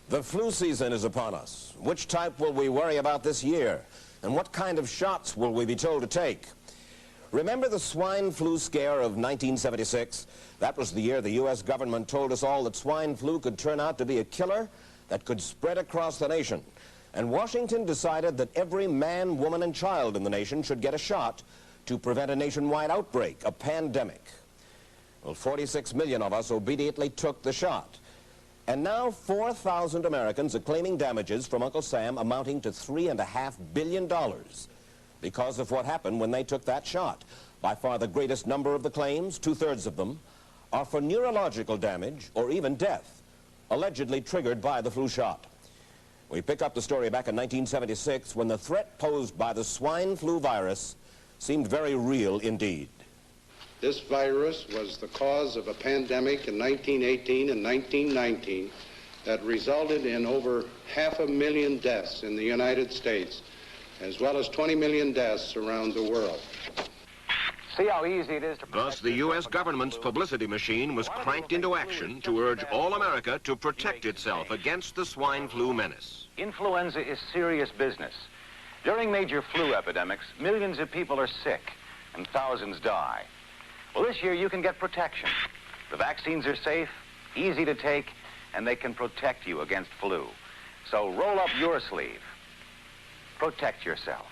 The flu season is upon us. Which type will we worry about this year? And what kind of shots will we be told to take? Remember the swine flu scare of 1976? That was the year the U.S. government told us all that swine flu could turn out to be a killer that could spread across the nation. And Washington decided that every man, woman, and child in the nation should get a shot to prevent a nationwide outbreak, a pandemic. Well, 46 million of us obediently took the shot. And now 4,000 Americans are claiming damages from Uncle Sam amounting to $3.5 billion because of what happened when they took that shot. By far the greatest number of the claims, 2/3 of them, are for neurological damage or even death, allegedly triggered by the flu shot. We pick up the story back in 1976 when the threat posed by the swine flu virus seemed very real indeed. This virus was the cause of a pandemic in 1918 and 1919 that resulted in over 500,000 deaths in the United States, as well as 20 million deaths around the world. See how easy it is to... Thus, the U.S. government's publicity machine was cranked into action to urge all America to protect itself against the swine flu menace. Influenza is serious business. During major flu epidemics, millions of people are sick and thousands die. Well, this year you can get protection. The vaccines are safe, easy to take, and they can protect you against flu. So roll up your sleeve. Protect yourself.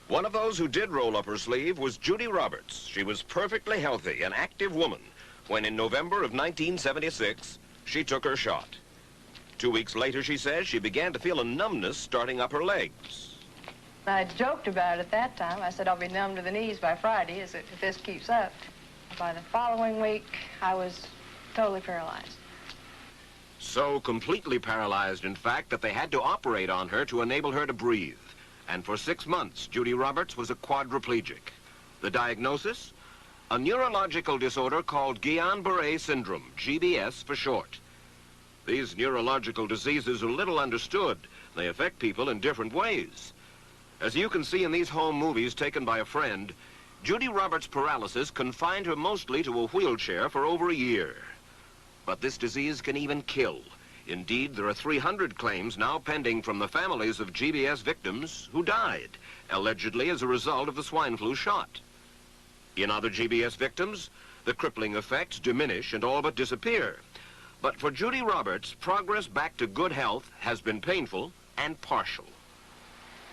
One of those who did roll up her sleeve was Judy Roberts. She was perfectly healthy, an active woman, when in November of 1976, she took her shot. 2 weeks later, she says, she began to feel a numbness starting up her legs. I joked about it at that time. I said I'll be numb to the knees by Friday if this keeps up. By the following week, I was totally paralyzed. So completely paralyzed, in fact, that they had to operate on her to enable her to breathe. And for 6 months, Judy Roberts was a quadriplegic. The diagnosis? A neurological disorder called Guillain-Barré syndrome, GBS for short. These neurological diseases are little understood. They affect people in different ways. As you can see in these home movies taken by a friend, Judy Roberts' paralysis confined her mostly to a wheelchair for over a year. But this disease can even kill. Indeed, there are 300 claims now pending from the families of GBS victims who died, allegedly as a result of the swine flu shot. In other GBS victims, the crippling effects diminish and all but disappear. But for Judy Roberts, progress back to good health has been painful and partial.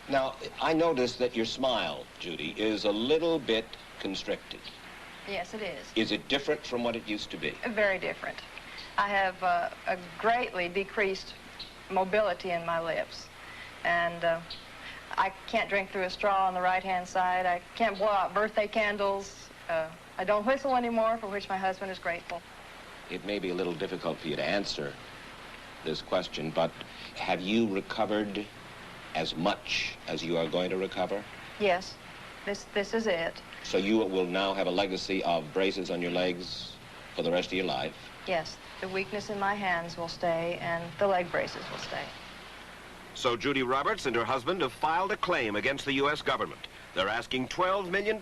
Now, I noticed that your smile, Judy, is a little bit constricted. Yes, it is. Is it different from what it used to be? Very different. I have a greatly decreased mobility in my lips. And I can't drink through a straw on the right-hand side. I can't blow out birthday candles. I don't whistle anymore, for which my husband is grateful. It may be a little difficult for you to answer this question, but have you recovered as much as you are going to recover? Yes, this is it. So you will now have a legacy of braces on your legs for the rest of your life? Yes, the weakness in my hands will stay and the leg braces will stay. So Judy Roberts and her husband have filed a claim against the U.S. government. They're asking $12 million,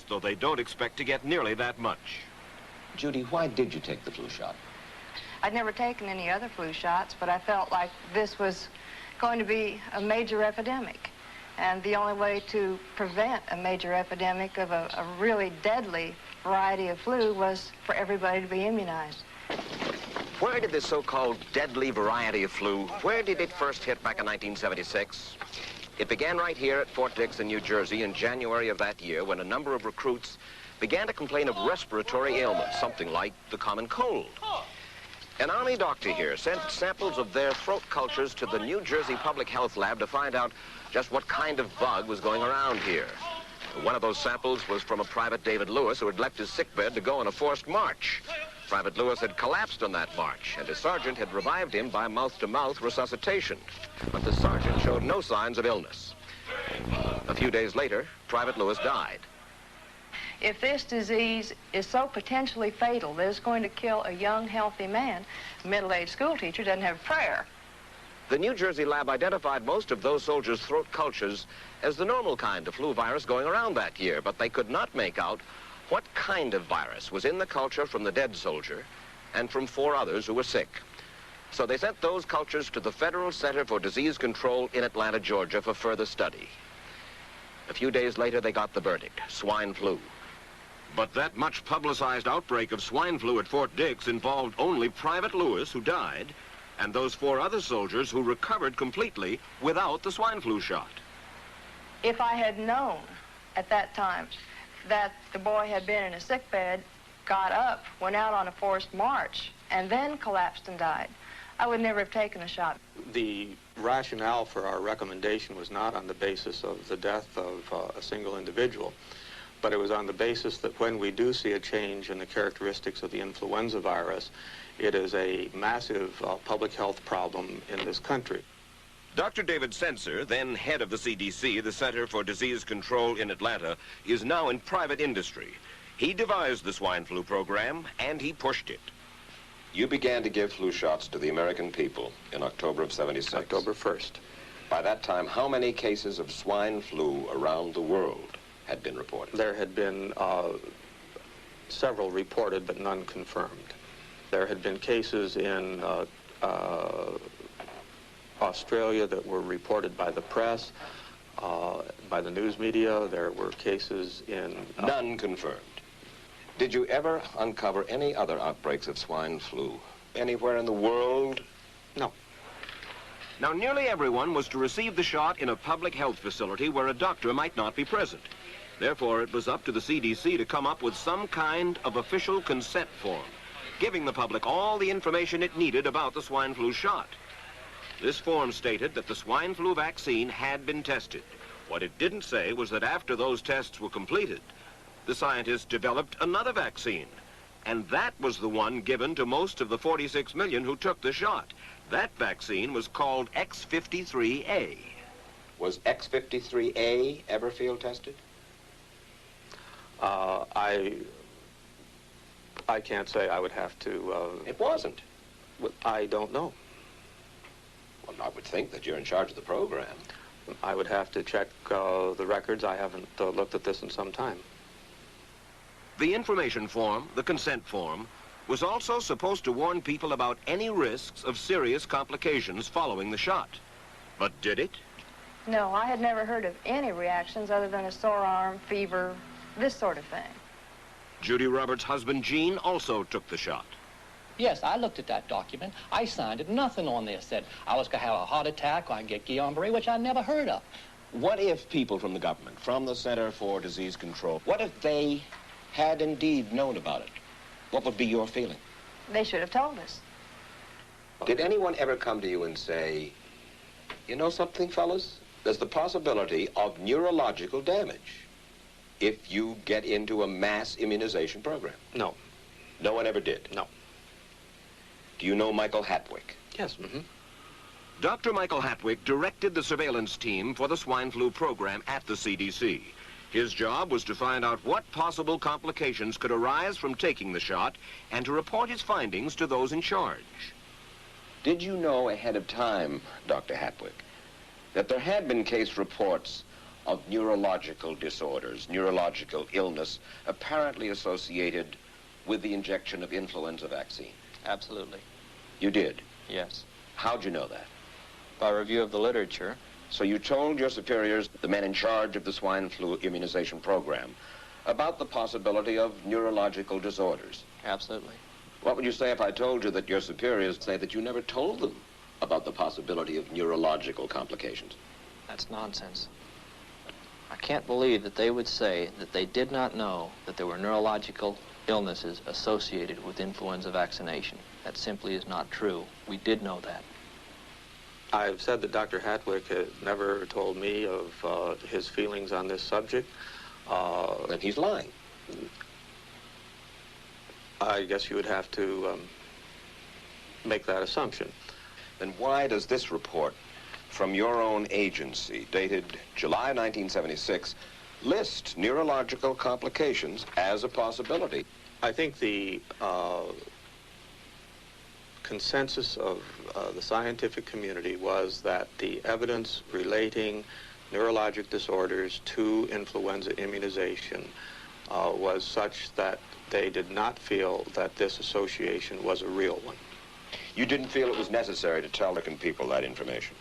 though they don't expect to get nearly that much. Judy, why did you take the flu shot? I'd never taken any other flu shots, but I felt like this was going to be a major epidemic. And the only way to prevent a major epidemic of a really deadly variety of flu was for everybody to be immunized. Where did this so-called deadly variety of flu, where did it first hit back in 1976? It began right here at Fort Dix in New Jersey in January of that year when a number of recruits began to complain of respiratory ailments, something like the common cold. An Army doctor here sent samples of their throat cultures to the New Jersey Public Health Lab to find out just what kind of bug was going around here. One of those samples was from a Private David Lewis who had left his sickbed to go on a forced march. Private Lewis had collapsed on that march, and his sergeant had revived him by mouth-to-mouth resuscitation. But the sergeant showed no signs of illness. A few days later, Private Lewis died. If this disease is so potentially fatal that it's going to kill a young, healthy man, a middle-aged school teacher doesn't have a prayer. The New Jersey lab identified most of those soldiers' throat cultures as the normal kind of flu virus going around that year, but they could not make out what kind of virus was in the culture from the dead soldier and from 4 others who were sick. So they sent those cultures to the Federal Center for Disease Control in Atlanta, Georgia for further study. A few days later, they got the verdict: swine flu. But that much publicized outbreak of swine flu at Fort Dix involved only Private Lewis, who died, and those 4 other soldiers who recovered completely without the swine flu shot. If I had known at that time that the boy had been in a sick bed, got up, went out on a forced march, and then collapsed and died, I would never have taken the shot. The rationale for our recommendation was not on the basis of the death of a single individual, but it was on the basis that when we do see a change in the characteristics of the influenza virus, it is a massive public health problem in this country. Dr. David Senser, then head of the CDC, the Center for Disease Control in Atlanta, is now in private industry. He devised the swine flu program, and he pushed it. You began to give flu shots to the American people in October of '76. October 1st. By that time, how many cases of swine flu around the world had been reported? There had been several reported, but none confirmed. There had been cases in Australia that were reported by the press, by the news media. There were cases in... None confirmed. Did you ever uncover any other outbreaks of swine flu anywhere in the world? No. Now, nearly everyone was to receive the shot in a public health facility where a doctor might not be present. Therefore, it was up to the CDC to come up with some kind of official consent form, giving the public all the information it needed about the swine flu shot. This form stated that the swine flu vaccine had been tested. What it didn't say was that after those tests were completed, the scientists developed another vaccine, and that was the one given to most of the 46 million who took the shot. That vaccine was called X53A. Was X53A ever field tested? I can't say. I would have to... It wasn't. I don't know. Well, I would think that you're in charge of the program. I would have to check the records. I haven't looked at this in some time. The information form, the consent form, was also supposed to warn people about any risks of serious complications following the shot. But did it? No, I had never heard of any reactions other than a sore arm, fever, this sort of thing. Judy Roberts' husband, Gene, also took the shot. Yes, I looked at that document. I signed it. Nothing on there said I was going to have a heart attack or I get Guillain-Barré, which I never heard of. What if people from the government, from the Center for Disease Control, what if they had indeed known about it? What would be your feeling? They should have told us. Did anyone ever come to you and say, you know something, fellas? There's the possibility of neurological damage if you get into a mass immunization program? No. No one ever did? No. Do you know Michael Hatwick? Yes. Mm-hmm. Dr. Michael Hatwick directed the surveillance team for the swine flu program at the CDC. His job was to find out what possible complications could arise from taking the shot and to report his findings to those in charge. Did you know ahead of time, Dr. Hatwick, that there had been case reports of neurological disorders, neurological illness, apparently associated with the injection of influenza vaccine? Absolutely. You did? Yes. How'd you know that? By review of the literature. So you told your superiors, the men in charge of the swine flu immunization program, about the possibility of neurological disorders? Absolutely. What would you say if I told you that your superiors say that you never told them about the possibility of neurological complications? That's nonsense. I can't believe that they would say that they did not know that there were neurological illnesses associated with influenza vaccination. That simply is not true. We did know that. I've said that Dr. Hatwick has never told me of his feelings on this subject. Then he's lying. I guess you would have to make that assumption. Then why does this report from your own agency, dated July 1976, list neurological complications as a possibility? I think the consensus of the scientific community was that the evidence relating neurologic disorders to influenza immunization was such that they did not feel that this association was a real one. You didn't feel it was necessary to tell American people that information?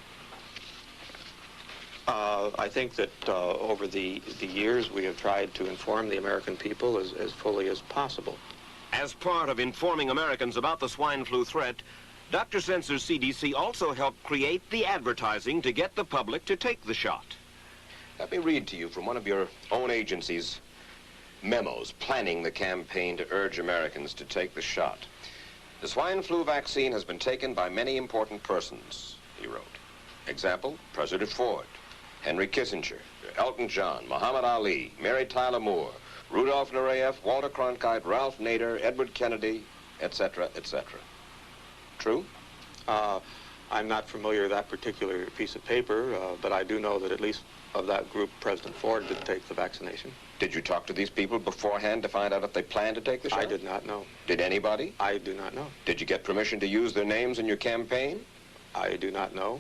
I think that over the years we have tried to inform the American people as fully as possible. As part of informing Americans about the swine flu threat, Dr. Sensor's CDC also helped create the advertising to get the public to take the shot. Let me read to you from one of your own agency's memos planning the campaign to urge Americans to take the shot. The swine flu vaccine has been taken by many important persons, he wrote. Example, President Ford, Henry Kissinger, Elton John, Muhammad Ali, Mary Tyler Moore, Rudolph Nureyev, Walter Cronkite, Ralph Nader, Edward Kennedy, etc., etc. True? I'm not familiar with that particular piece of paper, but I do know that at least of that group, President Ford did take the vaccination. Did you talk to these people beforehand to find out if they planned to take the shot? I did not know. Did anybody? I do not know. Did you get permission to use their names in your campaign? I do not know.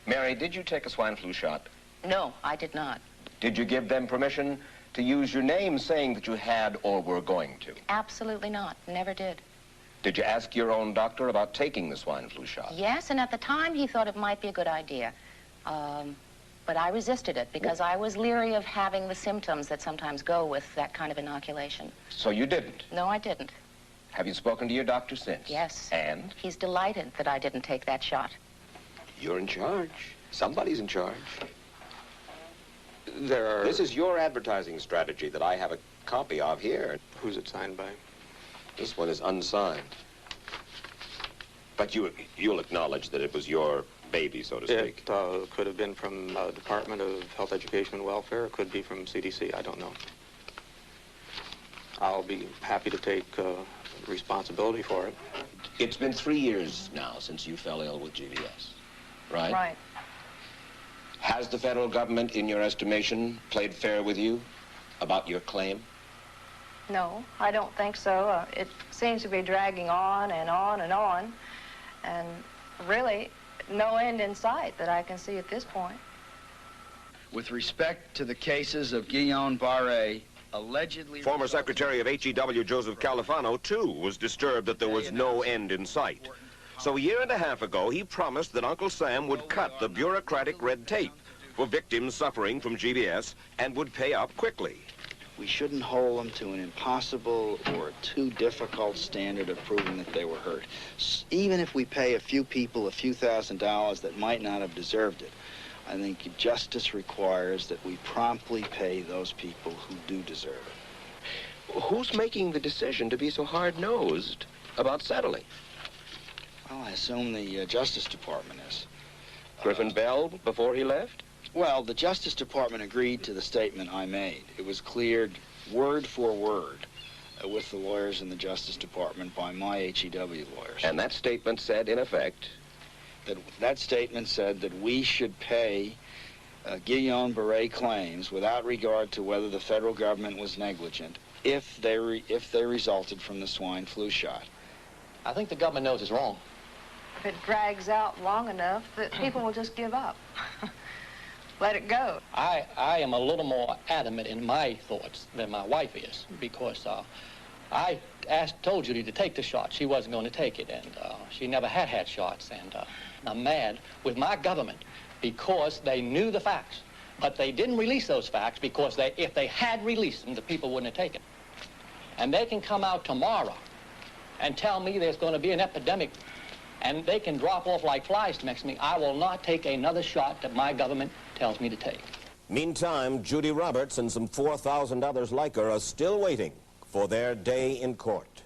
Mary, did you take a swine flu shot? No, I did not. Did you give them permission to use your name saying that you had or were going to? Absolutely not. Never did. Did you ask your own doctor about taking the swine flu shot? Yes, and at the time he thought it might be a good idea. But I resisted it because I was leery of having the symptoms that sometimes go with that kind of inoculation. So you didn't? No, I didn't. Have you spoken to your doctor since? Yes. And? He's delighted that I didn't take that shot. You're in charge. Somebody's in charge. This is your advertising strategy that I have a copy of here. Who's it signed by? This one is unsigned. But you'll acknowledge that it was your baby, so to speak. It could have been from Department of Health, Education, and Welfare. It could be from CDC. I don't know. I'll be happy to take responsibility for it. It's been 3 years now since you fell ill with GBS, right? Right. Has the federal government, in your estimation, played fair with you about your claim? No, I don't think so. It seems to be dragging on and on and on, and really no end in sight that I can see at this point. With respect to the cases of Guillain-Barré, allegedly... Former Secretary of HEW Joseph Califano, too, was disturbed that there was no end in sight. So a year and a half ago, he promised that Uncle Sam would cut the bureaucratic red tape for victims suffering from GBS and would pay up quickly. We shouldn't hold them to an impossible or too difficult standard of proving that they were hurt. Even if we pay a few people a few $1,000s that might not have deserved it, I think justice requires that we promptly pay those people who do deserve it. Who's making the decision to be so hard-nosed about settling? Well, I assume the Justice Department is. Griffin Bell before he left? Well, the Justice Department agreed to the statement I made. It was cleared word for word with the lawyers in the Justice Department by my HEW lawyers. And that statement said, in effect? That statement said that we should pay Guillain-Barré claims without regard to whether the federal government was negligent if they resulted from the swine flu shot. I think the government knows it's wrong. If it drags out long enough, that people will just give up. Let it go. I am a little more adamant in my thoughts than my wife is, because I told Judy to take the shot. She wasn't going to take it, and she never had shots, and I'm mad with my government because they knew the facts, but they didn't release those facts because if they had released them, the people wouldn't have taken. And they can come out tomorrow and tell me there's going to be an epidemic, and they can drop off like flies next to me. I will not take another shot that my government tells me to take. Meantime, Judy Roberts and some 4,000 others like her are still waiting for their day in court.